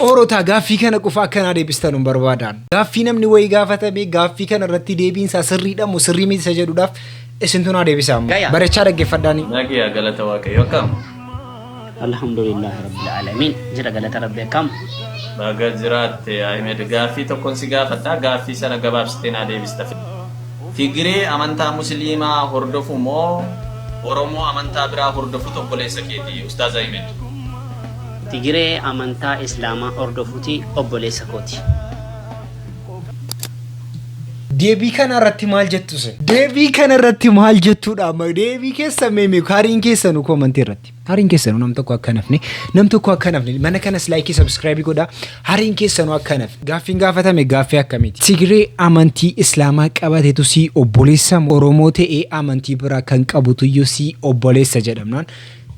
Orota gaaffii kana qofa kana deebistan barbaadan. Gaaffii namni wayi gaafatame gaaffii kana irratti deebiinsa sirriidha moo sirrii miti isa jedhuudhaaf isintu na deebisaam. Barachaa dhaggeeffadhaani. Nagiya galata waaqayyo akkam. Alhamdulillah rabbil alamin. Jira galata rabbi akkam. Baga jiraatte Ahmed gaaffii tokkon si gaafadha gaaffii sana gabaabsitee na deebista. Tigiree amantaa musliimaa hordofu moo Oromoo amantaa biraa hordofu obboleessa keeti Ustaaz Ahmed? Tigiree amantaa Islaamaa hordofuuti obboleessa kooti. Deebii kana irratti maal jettu se? Deebii kana irratti maal jettuudha amma deebii keessa meeme hariin keessa nu komantii irratti. Hariin keessa nu nam tokko akka nafne mana kanas like subscribe godha hariin keessa nu akka nafne gaaffiin gaafatame gaaffii akkamiiti? Tigiree amantii Islaamaa qabateetu si obboleessa Oromoo ta'ee amantii biraa kan qabutu iyyuu si obboleessa jedhamnaan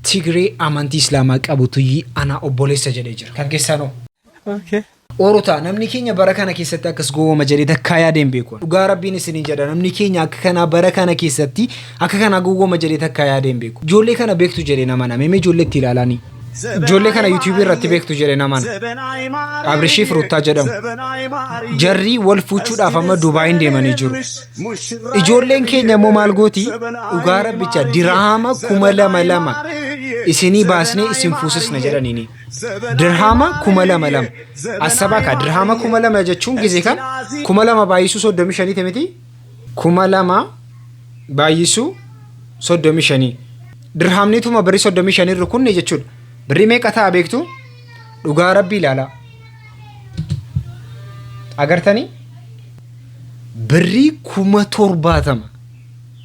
Tigiree amantii Islaamaa qabutu ana obboleessa jedhee jira. Kan keessa nu. Okay. Orota namni keenya bara kana keessatti akkas goowwama jedhee takkaa yaadeen beeku. Dhugaa Rabbiin isiniin jedha namni keenya akka kana bara kana keessatti akka kana goowwama jedhee takkaa yaadeen beeku. Ijoollee kana beektu jedhee nama nama ijoollee itti ilaalanii. Ijoollee kana YouTube irratti beektu jedhee nama nama. Abrishii Fruutaa jedhamu. Jarri wal fuuchuudhaaf amma Dubaayin deemanii jiru. Ijoolleen keenya immoo maal gooti? Dhugaa Rabbicha dirhama 2,200 isinii baasnee isin fuusisna jedhaniini. Dirhama 2,200 asaba ka dirhama 2,200 jechuun gisee kan 2,200 baay'isuu 35 miti 2,200 baay'isuu 35 dirhamni tuma bari 35 rukunne jechuudha. Birri meeqa ta'a beektu? Dhugaa Rabbii ilaala. Agartanii? Birri 70,000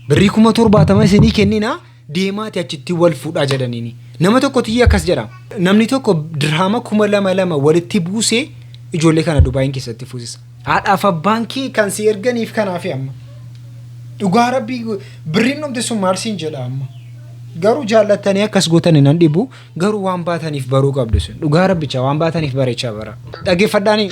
birri 70,000 isinii kennina deemaati achitti wal fuudhaa jedhaniini. Nama tokko tiyya akkas jedha. Namni tokko dirhama 2,200 walitti buusee ijoollee kana Dubaayin keessatti fuusisa. Haadhaaf abbaan kee kan si erganiif kanaaf amma. Dhugaa Rabbii birriin dhumti sun maal siin jedha amma. Garuu jaallattanii akkas gootan nan dhibu garuu waan baataniif baruu qabdu sun. Dhugaa Rabbicha waan baataniif bareechaa bara. Dhaggeeffadhaanii.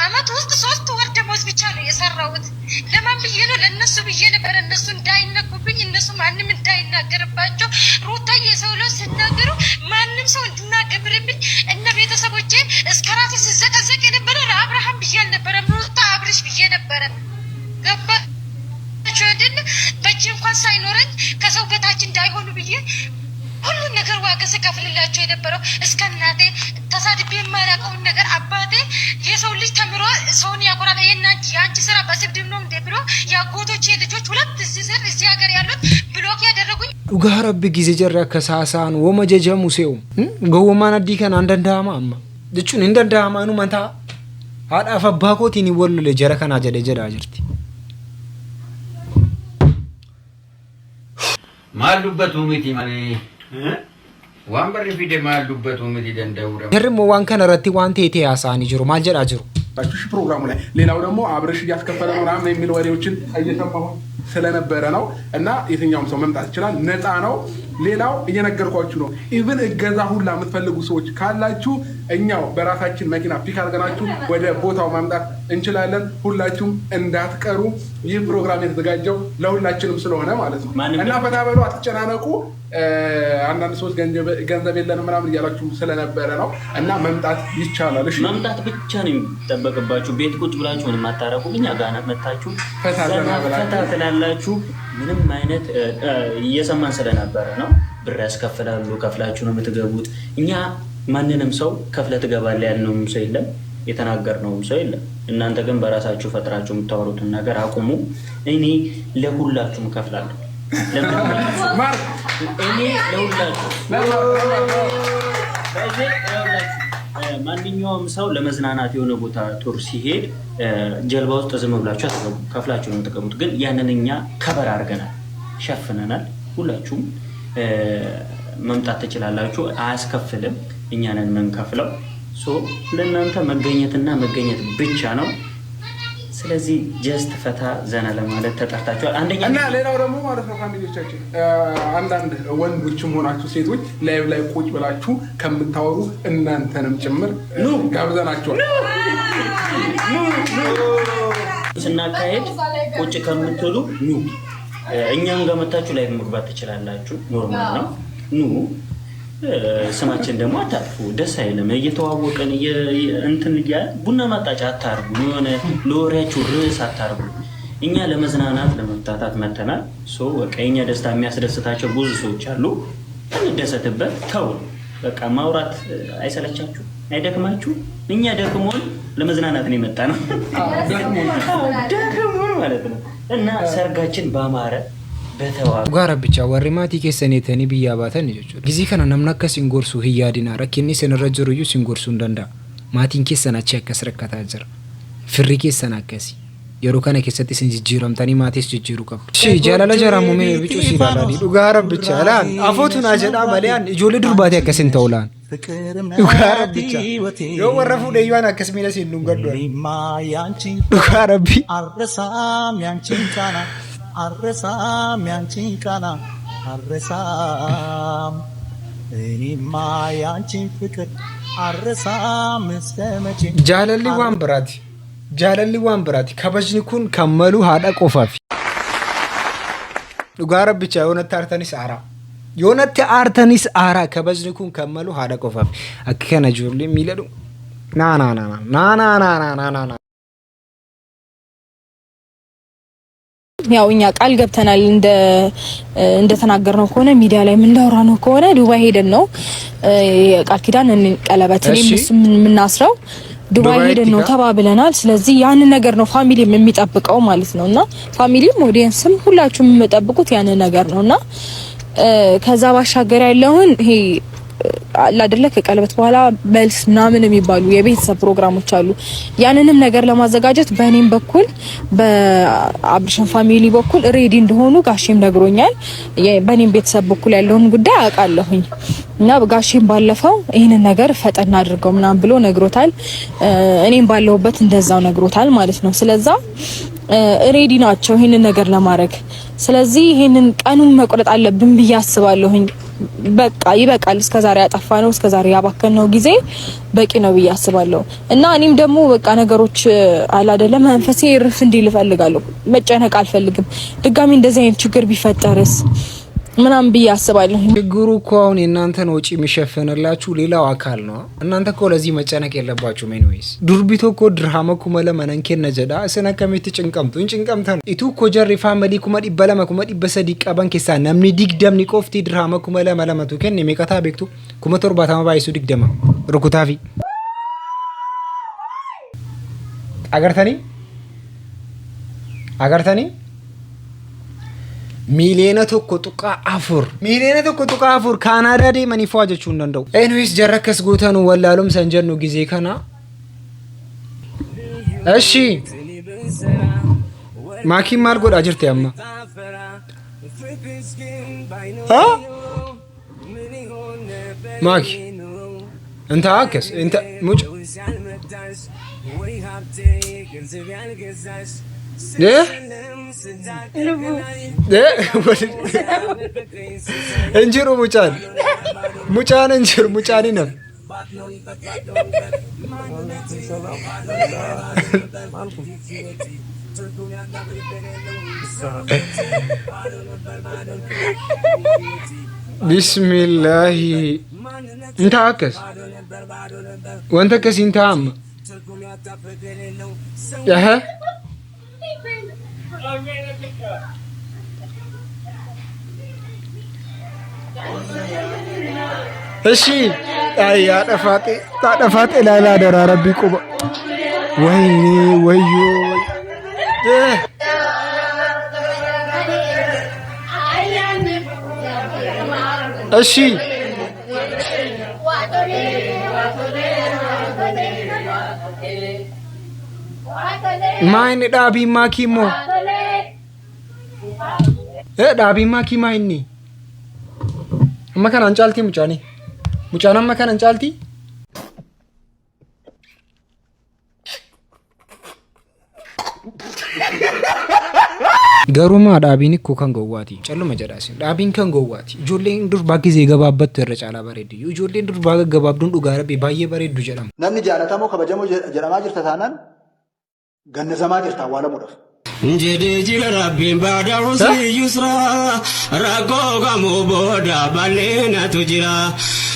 አመት ውስጥ 3 ወር ደሞዝ ብቻ ነው የሰራሁት። ለማን ብዬ ነው? ለነሱ ብዬ ነበር እነሱ እንዳይነኩብኝ እነሱ ማንም እንዳይናገርባቸው ሩታዬ የሰው ለው ሲናገሩ ማንም ሰው እንድናገብርብኝ እነ ቤተሰቦቼ እስከ ራሴ ሲዘቀዘቅ የነበረ ለአብርሃም ብዬ አልነበረም ሩታ አብርሽ ብዬ ነበረ። ገባችሁ አይደል? በእጄ እንኳን ሳይኖረኝ ከሰው በታች እንዳይሆኑ ብዬ ሁሉ ነገር ዋጋ ስከፍልላቸው የነበረው እስከ እናቴ ተሳድቤ የማያውቀውን ነገር አባቴ የሰው ልጅ ተምሮ ሰውን ያቆራል የአንቺ ስራ በስድብ ነው እንደ ብሎ ያጎቶቼ ልጆች ሁለት እዚህ ሀገር ያሉት ብሎክ ያደረጉኝ ዱጋ ረቢ ጊዜ ጀራ ከሳሳን ወመጀጀሙ ሲው ገወማን አዲ ከን አንደንዳማ አማ ድቹን እንደንዳማ ኑ መንታ አዳፈ ባኮቲን ይወልለ ጀራ ከና ጀደ ጀዳ ጅርቲ ማሉበት ኡሚቲ ማኔ waan barri fide maal dubbatu miti danda'uudha. Jarmo waan kana irratti waan teete haasa'anii jiru maal jedhaa jiru? ባቹሽ ፕሮግራሙ ላይ ሌላው ደግሞ አብረሽ ያስከፈለ ነው ምናምን የሚል ወሬዎችን እየሰማሁ ስለነበረ ነው እና የትኛውም ሰው መምጣት ይችላል ነፃ ነው። ሌላው እየነገርኳችሁ ነው ኢቭን እገዛ ሁላ የምትፈልጉ ሰዎች ካላችሁ እኛው በራሳችን መኪና ፒክ አድርገናችሁ ወደ ቦታው ማምጣት እንችላለን። ሁላችሁም እንዳትቀሩ ይህ ፕሮግራም የተዘጋጀው ለሁላችንም ስለሆነ ማለት ነው እና ፈታ በሉ አትጨናነቁ። አንዳንድ ሰዎች ገንዘብ የለንም ምናምን እያላችሁ ስለነበረ ነው እና መምጣት ይቻላል። እሺ መምጣት ብቻ ነው የሚጠበቅባችሁ። ቤት ቁጭ ብላችሁ ምንም አታረቁ። እኛ ጋር መጣችሁ ፈታ ትላላችሁ። ምንም አይነት እየሰማን ስለነበረ ነው። ብር ያስከፍላሉ ከፍላችሁ ነው የምትገቡት። እኛ ማንንም ሰው ከፍለ ትገባለህ ያልነውም ሰው የለም የተናገርነውም ሰው የለም። እናንተ ግን በራሳችሁ ፈጥራችሁ የምታወሩትን ነገር አቁሙ። እኔ ለሁላችሁም ከፍላለሁ። እኔ ለሁላችሁ ማንኛውም ሰው ለመዝናናት የሆነ ቦታ ቱር ሲሄድ ጀልባ ውስጥ ዝም ብላችሁ አትገቡ፣ ከፍላችሁ ነው የምትገቡት። ግን ያንን እኛ ከበር አድርገናል፣ ሸፍነናል። ሁላችሁም መምጣት ትችላላችሁ፣ አያስከፍልም። እኛ ነን የምንከፍለው። ለእናንተ መገኘትና መገኘት ብቻ ነው። ስለዚህ ጀስት ፈታ ዘና ለማለት ተጠርታችኋል። አንደኛ እና ሌላው ደግሞ ማለት ነው ፋሚሊዎቻችን አንዳንድ ወንዶችም ሆናችሁ ሴቶች ላይቭ ላይ ቁጭ ብላችሁ ከምታወሩ እናንተንም ጭምር ኑ ጋብዘናችኋል። ስናካሄድ ቁጭ ከምትሉ ኑ እኛም ጋር መታችሁ ላይ መግባት ትችላላችሁ። ኖርማል ነው። ኑ ስማችን ደግሞ አታጥፉ። ደስ አይልም። እየተዋወቀን እንትን ቡና ማጣጫ አታርጉ። የሆነ ለወሬያችሁ ርዕስ አታርጉ። እኛ ለመዝናናት ለመፍታታት መተናል። በቃ የኛ ደስታ የሚያስደስታቸው ብዙ ሰዎች አሉ። እንደሰትበት ተው። በቃ ማውራት አይሰለቻችሁ? አይደክማችሁ? እኛ ደክሞን ለመዝናናት ነው የመጣ ነው። ደክሞን ማለት ነው። እና ሰርጋችን ባማረ በተዋበ ጋራ ብቻ ወሪ ማቲ ከሰኔተኒ ቢያባተን ይጆቹ ጊዜ ከነ ነምናከ ሲንጎርሱ ህያዲና ረኪኒ ሰነረጀሩዩ ሲንጎርሱ እንደንዳ ማቲን ከሰናቸ ከስረከታ ጀር ፍሪ ከሰናከሲ የሮ ከነ ከሰቲ ሲንጂጂራምታኒ ማቲስ ጂጂሩ ቀብ እሺ ጃላላ ጀራሙ ሜ ቢጩ ሲባላዲ ዱጋራ ብቻ ላን አፎቱና ጀዳ ማሊያን ጆሌ ዱርባቲ ያከሰን ተውላን ዱጋራ ብቻ ዮ ወረፉ ደይዋን አከስሚነ ሲንዱን ገዶ ዱጋራ ቢ አረሳም ያንቺን ቃና አረሳም ያንቺን ቃና አረሳም እኔማ ያንቺን ፍቅር አረሳም እስከመቼ ጃለሊ ዋን ብራቲ ከበጅኒ ኩን ከመሉ ሃዳ ቆፋፊ ዱጋራ ብቻ የሆነተ አርተኒስ አራ ከበጅኒ ኩን ከመሉ ሃዳ ቆፋፊ አከነ ጆርሊ ሚለዱ ና ያው እኛ ቃል ገብተናል እንደተናገርነው ከሆነ ሚዲያ ላይ ምንዳውራ ነው ከሆነ ዱባይ ሄደን ነው ቃል ኪዳን ቀለበትን ምናስረው ዱባይ ሄደን ነው ተባብለናል። ስለዚህ ያን ነገር ነው ፋሚሊም የሚጠብቀው ማለት ነውና ፋሚሊም ኦዲየንስም ሁላችሁም የምትጠብቁት ያን ነገር ነውና ከዛ ባሻገር ያለውን ይሄ አይደለ ከቀለበት በኋላ መልስ ምናምን የሚባሉ የቤተሰብ ፕሮግራሞች አሉ። ያንንም ነገር ለማዘጋጀት በእኔም በኩል በአብርሽን ፋሚሊ በኩል ሬዲ እንደሆኑ ጋሼም ነግሮኛል። በእኔም ቤተሰብ በኩል ያለውን ጉዳይ አውቃለሁኝ እና ጋሼም ባለፈው ይሄንን ነገር ፈጠና አድርገው ምናምን ብሎ ነግሮታል። እኔም ባለሁበት እንደዛው ነግሮታል ማለት ነው። ስለዛ ሬዲ ናቸው ይሄንን ነገር ለማድረግ። ስለዚህ ይሄንን ቀኑን መቆረጥ አለብን ብዬ አስባለሁኝ። በቃ ይበቃል። እስከዛሬ ያጠፋነው እስከዛሬ ያባከነው ጊዜ በቂ ነው ብዬ አስባለሁ እና እኔም ደግሞ በቃ ነገሮች አይደለም መንፈሴ ይርፍ እንዲል እፈልጋለሁ። መጨነቅ አልፈልግም። ድጋሚ እንደዚህ አይነት ችግር ቢፈጠርስ ምናምን ብዬ አስባለሁ። ችግሩ እኮ አሁን የእናንተን ወጪ የሚሸፍንላችሁ ሌላው አካል ነው። እናንተ እኮ ለዚህ መጨነቅ የለባችሁም። ኤኒዌይስ ዱርቢቶ እኮ ድርሃመ ኩመለ መነንኬን ነጀዳ እሰነ ከመት ጭንቀምተን ኢቱ እኮ ጀሪ ፋሚሊ ኩመዲ በለመ ኩመዲ በሰዲ ቀበን ከሳ ነምኒ ዲግደም ኒቆፍቲ ድርሃመ ኩመለ መለመቱ ከን የሚቀታ ቤክቱ ኩመቶር ባታማ ባይሱ ዲግደማ ሩኩታፊ አገርተኒ ሚሊዮነ tokko tuqa afur ካናዳ deemanii fa'aa jechuu hin danda'u. ኤኒዌይስ ጀረከስ ጎተኑ ወላሉም ሰንጀኑ ጊዜ ከና እሺ ማኪ ማል ጎዳ ጅርቴ ያማ ማኪ እንታ አከስ እንታ ሙጭ እንጅሩ ሙጫን እንጅሩ ሙጫኒ ነው ቢስሚላህ እንታ አከስ ወንተ ከስ እንታም ያህ እሺ አይ ታጠፋጤ ላላ ደራ ረቢ ቁባ ወይኔ ወዮ እሺ ማይን ዳቢ ማኪሞ ዳቢ ማኪ ማይኒ መከን አንጫልቲ ሙጫና መከን አንጫልቲ ገሩማ ዳቢን እኮ ከንጎዋቲ ጨለመ ጀዳሲ ዳቢን ከንጎዋቲ ጆሌን ዱር ባጊዜ ገባበት ተረጫላ በሬድ ጆሌን ዱር ባገ ገባብዱን ዱጋረቤ ባየ በሬዱ ጀዳም ነምኒ ጃላታሞ ከበጀሞ ጀዳማ ጅርታ ታናን ገነዘማ ጅርታ ዋለ ሙደፍ جدي جل ربي بعد عسر يسرا رقو قامو بودا بالينا تجرا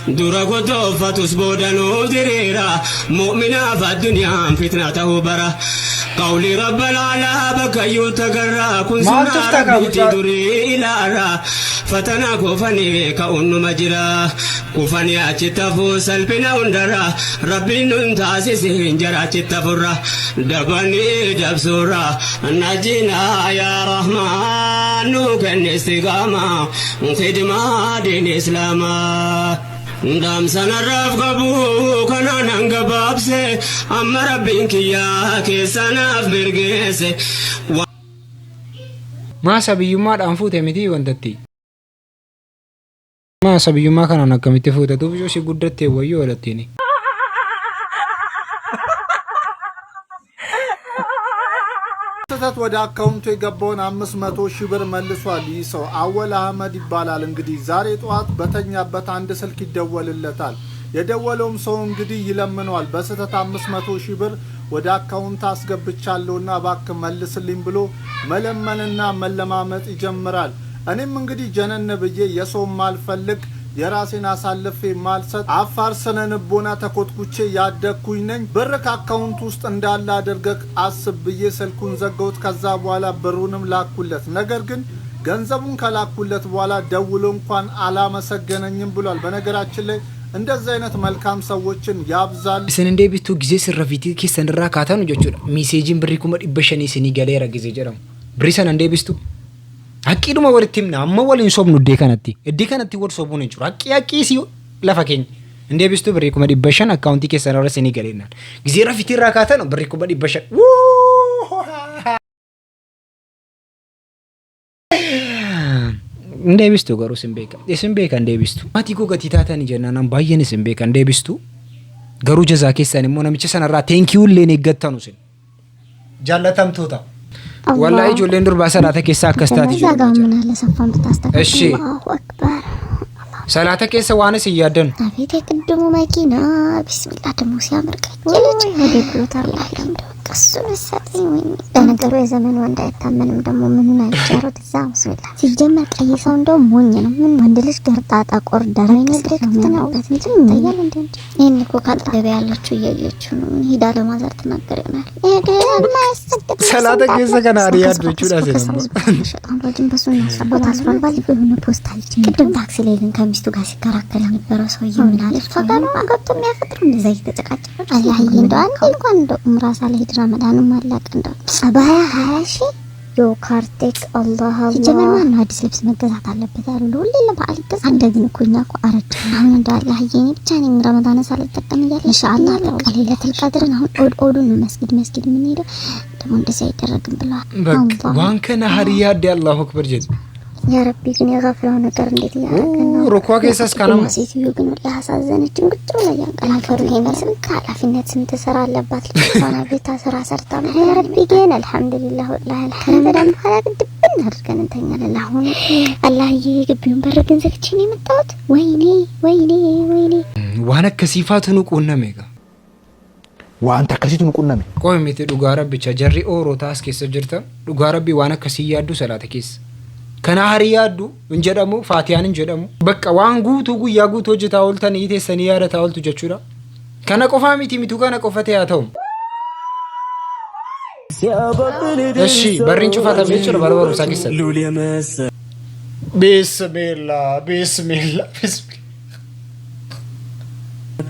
دورا قدو فتوس بودا نودريرا مؤمنا فالدنيا فتنة برا قولي رب العلا بكيو تقرا كن سنا ربي تدري إلارا فتنا كفني كأن مجرا كفني أتتفو سلبنا وندرا ربي ننتاسس هنجرا تتفرا دبني دبسورا نجينا يا رحمن نوكن استقامة خدمة دين إسلاما دام سنرف قبو كنا ننقبابسي أما ربك يا كيسانا في برقيسي ما سبيوما دانفوت متي وندتي ما سبيوما كان انا كمتي فوت تو بيو سي غدتي ويو ولتيني ተታት ወደ አካውንቱ የገባውን 500 ሺህ ብር መልሷል። ይህ ሰው አወል አህመድ ይባላል። እንግዲህ ዛሬ ጠዋት በተኛበት አንድ ስልክ ይደወልለታል። የደወለውም ሰው እንግዲህ ይለምነዋል። በስተት 500 ሺህ ብር ወደ አካውንት አስገብቻለሁና እባክህ መልስልኝ ብሎ መለመንና መለማመጥ ይጀምራል። እኔም እንግዲህ ጀነን ብዬ የሰው ማልፈልግ የራሴን አሳልፌ ማልሰጥ አፋር ሰነንቦና ተኮትኩቼ ያደኩኝ ነኝ። ብር ከአካውንት ውስጥ እንዳለ አድርገህ አስብ ብዬ ስልኩን ዘጋሁት። ከዛ በኋላ ብሩንም ላኩለት። ነገር ግን ገንዘቡን ከላኩለት በኋላ ደውሎ እንኳን አላመሰገነኝም ብሏል። በነገራችን ላይ እንደዚህ አይነት መልካም ሰዎችን ያብዛል። ሰነንዴ ቢቱ ጊዜ ስረፊቲ ከሰንራ ካታኑ ጆቹ ሜሴጅን ብሪ ኩመ ዲበሸኒ ሲኒ ገሌራ ጊዜ ጀረም ብሪ ሰነንዴ ቢስቱ Haqiidhuma walitti himna amma waliin sobnu iddee kanatti wal sobuun hin jiru haqqii si lafa keenya indee bistu birrii 500 akkaawuntii keessan irra isinii galeenaan gizee rafitii irraa kaatan birrii 500 indee bistu garuu isin beeka indee bistu maatii koo gatii taatanii jennaan baay'een isin beeka indee bistu garuu jazaa keessan immoo namicha sanarraa teenkiyuu illee eeggattanu isin jaallatamtoota والله يجوا لين دربا صلاة كيسا كستات እሺ صلاة كيسا ዋንስ እያደን አቤት የቅድሙ መኪና ቢስሚላህ ደሞ ሲያምር ቀጭለች ወደ ብሎታር ላይ ቀሱ ሰጠኝ ወይ ለነገሩ የዘመኑ ወንድ አይታመንም ደሞ ምኑን አይቻረው ተዛው ቢስሚላህ ሲጀመር ቀይ ሰው እንደው ሞኝ ነው ምን ወንድ ልጅ ገርጣጣ ቆርዳራ ይነግረክት ነው በትንት ታያል እንዴ ይሄን እኮ ካጠገበ ያለችው እየየችው ነው ሂዳ ለማዘር ተናገር ይሆናል ሰላተ ከሰ ከናሪ ያድቹ ዳሰ ነው አንባጅን በሱና ሰቦታ አስሯል ባል የሆነ ፖስት አለች ቅድም ታክሲ ላይ ግን ከሚስቱ ጋር ሲከራከር የነበረው ሰው ምን አለ ፈቃዱ አገብቶ የሚያፈጥሩ እንደዛ ይተጨቃጨቀ አላህ እንደው አንድ እንኳን እንደው ምራሳ ላይ ረመዳን ማላቅ እንደው ሰባያ 20 ሺህ የካርቴክ አላህ ጀመርማን አዲስ ልብስ መገዛት አለበት አሉ ሁሌ ለበዓል ይገዛ እንደዚህ እኮኛ እኮ አረጅ አሁን እንደው አላህ የኔ ብቻ ነኝ ረመዳን ሳልጠቀም ይያል ኢንሻአላህ ለቀለለተል ቀድርን አሁን ኦዱን መስጊድ ምን ሄደ ደሞ እንደዛ ይደረግም ብሏል በቃ ዋንከና ሀሪያ ዲ አላሁ አክበር ጀዝ يا ربي ግን የገፍራው ነገር እንዴት ያረከና ሩኳ ከሰስ ካናም ሲቲዩ ግን ለሐሳዘነችን ቁጭ ብላ ያንቀላፈሩ ይመስል ኃላፊነት ስንት ሰራ አለባት ለሷና ቤታ ስራ ሰርታ ነው يا ربي ግን አልহামዱሊላህ ወላሂ ከረመዳን በኋላ ግድብን አድርገን እንተኛለን አሁን አላህ ይግቢውን በረግን ዘክቺን የመጣሁት ወይኔ ዋና ከሲፋቱን ቁነሜጋ ዋንታ ከሲቱን ቁነሜ ቆይ ሜቴ ዱጋራ ብቻ ጀሪ ኦሮታስ ከሰ ጅርታ ዱጋራ ቢ ዋና ከሲያዱ ሰላተ ኬስ kana hariyadu injedhamu faatiyaan injedhamu bakka waan guutuu guyyaa guutuu hojjetaa ooltan teessanii yaadataa ooltu jechuudha kana qofaa miti mitu kana qofate haa ta'u እሺ በሪን ጩፋታ ቢጭር ባልባሩ ሳቂሰ ቢስሚላህ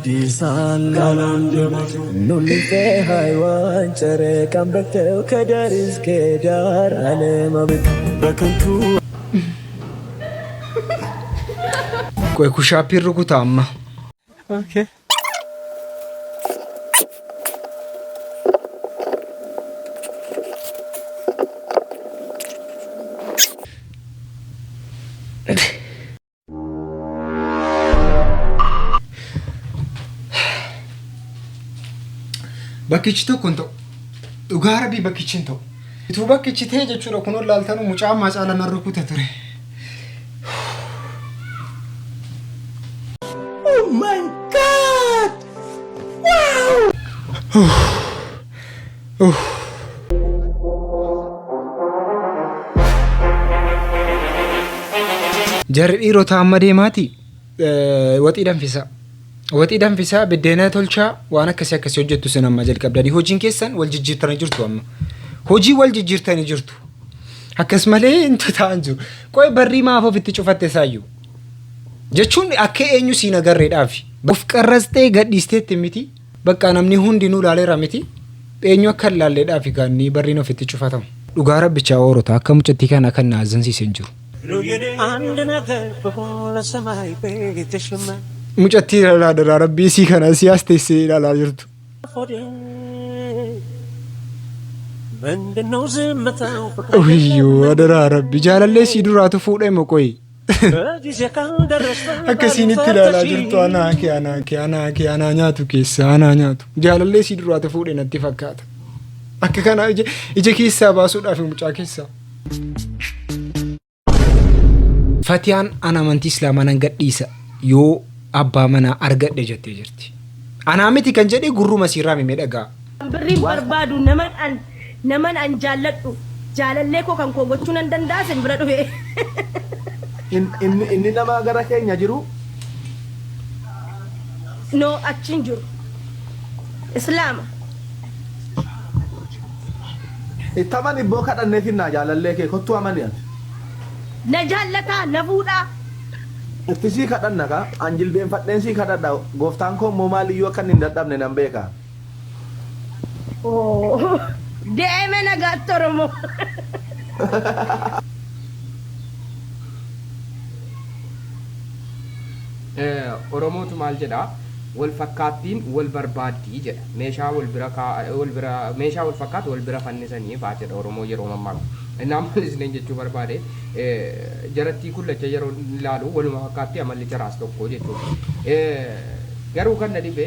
ዲሳን ካላንደበት ኑልቴ ሃይዋን ጨረቃን በተው ከዳር እስከ ዳር አለማበት በከንቱ ቆይ ኩሻፒ ሩኩታማ ኦኬ bakkichito kunto dhugaara bi bakkichinto itu bakkichite jechuudha kuno laaltanu mucaa macaala narrukuta ture oh my god wow jarri dhiirota amma deemaati waxii danfisaa. Waxii danfisaa biddeena tolchaa waan akkasii hojjettu sin amma jalqabdanii hojiin keessan wal jijjiirtanii jirtu amma. Hojii wal jijjiirtanii jirtu. Akkasumalee intu ta'an jiru. Qoy barrii maaf ofitti cufatte saayyuu. Jechuun akka eenyu siin agarreedhaafi. Of qarrastee gadhiisteetti miti. Bakka namni hundinuu ilaaleera miti. Eenyu akka ilaalleedhaafi gaanii barriin ofitti cufatamu. Dhugaa rabbichaa oorota akka mucattii kana kan na azzansiisen jiru. Mucattii ilaalaa dara rabbii isii kana siyaas teessee ilaalaa jirtu. Uyyoo adara rabbi jaalallee sii duraatu fuudhee moqoyi. Akkasiin itti ilaalaa jirtu anaa nyaatu keessa anaa nyaatu. Jaalallee sii duraatu fuudhee natti fakkaata. Akka kana ija keessaa baasuudhaaf mucaa keessaa. Fatiyaan ana amantii islaamaa nan gadhiisa yoo abbaa manaa argadhe jettee jirti. Anaa miti kan jedhee gurruma siirraa miidhagaa. Birriin barbaadu naman an jaalladhu jaalallee koo kan koo gochuu nan danda'a sin bira dhufe. Inni nama gara keenya jiru? No achiin jiru. Islaama. Ittaman ibboo kadhanneefinnaa jaalallee kee kottuu amani ati. Na jaallataa na fuudhaa. Itti sii kadhanna ka an jilbeenfadheen sii kadhadha gooftaan koo immoo maaliyyuu akka inni hin dadhabne nan beeka. Deeme nagaatti Oromoo. Oromootu maal jedhaa wal fakkaattiin wal barbaaddii jedha meeshaa wal fakkaatu wal bira fannisanii fa'aa jedha Oromoo yeroo mammaaksa. Innaa malis neen jechuu barbaade jarattii kullacha yeroo ilaalu waluma fakkaatti amalli jaraas tokko jechuudha. Garuu kan na dhibe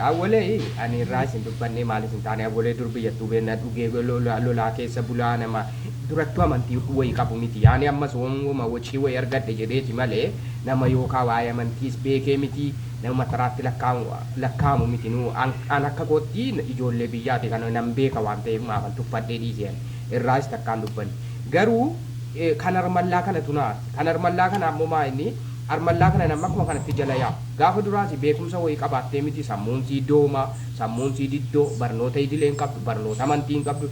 awwalee ani irraa isin dubbannee maaliif hin taane awwalee dur biyyattuu beenna dhugee lolaa keessa bulaa nama durattuu amantii wayii qabu miti. Yaani ammas wama wacii wayii argadhe jedheeti malee nama yookaan waa'ee amantiis beekee miti nama taraatti lakkaamu miti nu an akka kootti ijoollee biyyaati kan nam beeka waan ta'eef maafan tuffadhee dhiisee irraas takkaan dubbanne. Garuu kan armallaa kana tunaati. Kan armallaa kana ammoo maa inni armallaa kana nama akkuma kanatti jala yaa gaafa duraasi beekumsa wayii qabaattee miti sammuun sii dooma sammuun sii diddoo barnoota idileen qabdu barnoota amantiin qabdu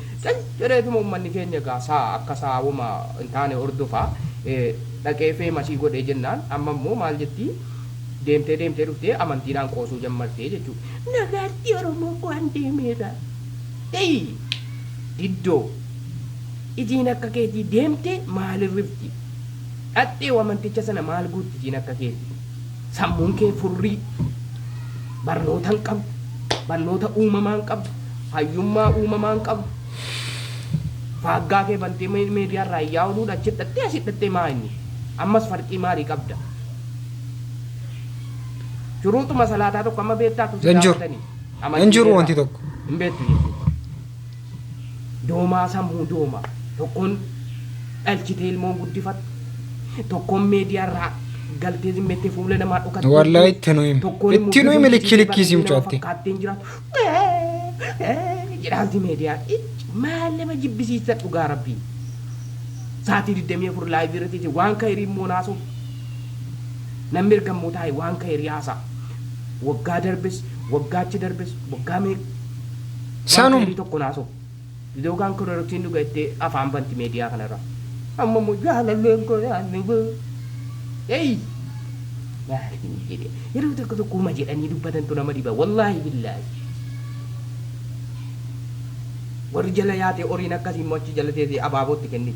jedheetuma uummanni keenya gaasaa akka saawuma hin taane hordofaa dhaqee feemasii godhee jennaan amma immoo maal jettii deemtee dhuftee amantiidhaan qoosuu jammartee jechuudha. Nagaatti Oromoo waan deemeera. Diddoo ijiin akka keetii deemtee maalirrifti? Dhattee amanticha sana maal guutti ijiin akka keetii? Sammuun kee furrii barnoota hin qabdu, barnoota uumamaa hin qabdu, hayyummaa uumamaa hin qabdu. Faaggaa kee bantee meediyaarraa yaa'uudhaan achi dhattee asii dhattee maa inni? Ammas farqii maalii qabda? Shuruutuma salaataa tokko amma beektaatu si gaafatanii. Hin jiru wanti tokko. Hin beektu jechuudha. Doomaa sammuu doomaa tokkoon dhalchitee ilmoon guddifattu tokkoon meediyaarraa galtee zimmettee fuula namaa dhokatti. Wallahi itti nu himi likkiisiin mucaatti. Fakkaatteen jiraatu. Jedhaanti meediyaa maal nama jibbisiisa dhugaa rabbii. Saatii 24 laayivii irratti waan ka'eerii immoo naasoo. Namni ergamuu taa'e waan ka'eerii haasa'a. Waggaa darbes waggaa achi darbes waggaa meeqa. Saanum. Waan tokko naasoo. Yookaan kororoktiin dhugaa itti afaan banti meediyaa kanarra. Amma immoo jaalalleen koo yaadne boo. Yeroo tokko tokkuma jedhanii dubbatantu nama dhiba wallaahi billaahi. Warri jala yaate horiin akkasii immoo achi jala teessee abaabootti kenni.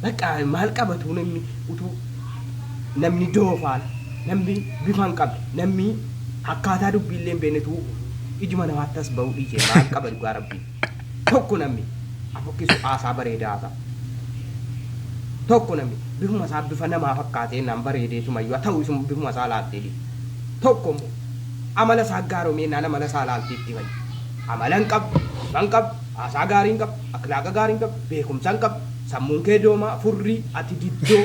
Bakka maal qabatu namni utuu namni doofaan namni bifaan qabu namni akkaataa dubbiillee beenetu ijuma namaatti as bahuu dhiisee maal qaba dhugaa rabbii tokko namni afokkisu haasaa bareedaa haasaa tokko namni bifuma isaa bifa namaa fakkaatee nan bareedeetuma yoo ta'u isuma bifuma isaa laaltee tokko immoo amala isaa gaaromee naan amala isaa laaltee itti fayyadu. Amalan qab, man qab, haasaa gaariin qab, akhlaaqa gaariin qab, beekumsaan qab, sammuun kee doomaa, furrii, ati diddoo.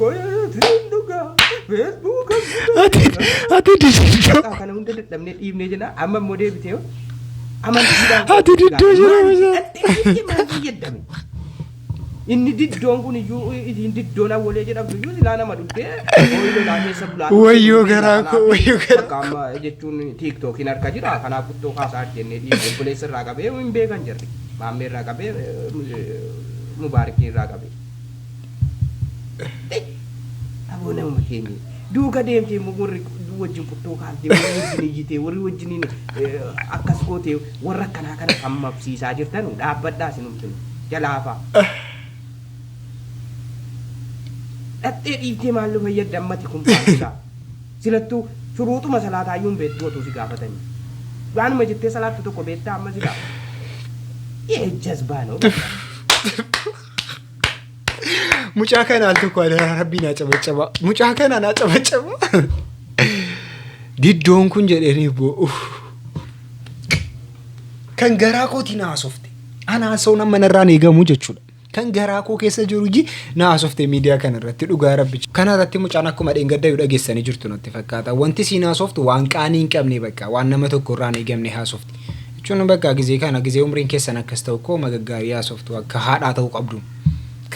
Koyeetiin dhugaa, Ati diddoo. Kana hunda dadhabnee dhiibnee jira amma immoo deebitee amantiidhaan. Ati diddoo jira. Maal fayyadame? Inni diddoon kun iyyuu ittiin diddoon awwalee jedhamtu iyyuu silaa nama dhufee ooyiruu laa keessa bulaa. Wayyoo garaa koo wayyoo garaa. Qaama jechuun tiiktookiin harka jira kanaaf kuttoo kaasaa jennee dhiibee obboleessa irraa qabee hin beekan jirri. Maammee irraa qabee Mubaarikii irraa qabee. Aboo nama keenya duuka deemtee warri wajjin kuttoo kaastee warri wajjin iyyitee warri wajjin akkas gootee warra akkanaa kana hammabsiisaa jirtan dhaabbadhaa sinumtinu jalaafaa. Dhattee dhiibtee maallu fayyadda ammati kun faasisaa. Silattuu shuruuxuma salaataayyuun beektuu otuu si gaafatanii. Waanuma jettee salaattu tokko beektaa amma si gaafa. Jazbaa noo. Mucaa kanaan tokko adaraa rabbii naa cabacaba. Mucaa kanaan naa cabacaba. Diddoon kun jedhanii boo'u. Kan garaa kootii na haasofte. Ana haasawuun amma narraan eegamu jechuudha. Kan garaa koo keessa jiru ji na haasofte miidiyaa kanarratti dhugaa rabbicha. Kanarratti mucaan akkuma dheengadda dhageessanii jirtu natti fakkaata. Wanti siin haasoftu waan qaanii hin qabne bakka waan nama tokko irraan eegamne haasofte. Jechuun bakka gizee kana gizee umriin keessan akkas ta'u koo magaggaarii haasoftu akka haadhaa ta'uu qabdu.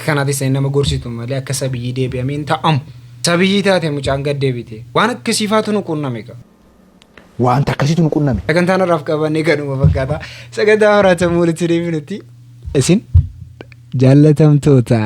Kanaatis nama gorsitu malee akka sabiyyii deebi'amee hin ta'amu. Sabiyyii taate mucaan gad deebite. Waan akkasiifaatu nu qunname qaba. Waan akkasiitu nu qunname. Sagantaan irraaf qabannee ganuma fakkaata. Sagantaa horaatamu walitti deebinutti isin jaalatamtoota.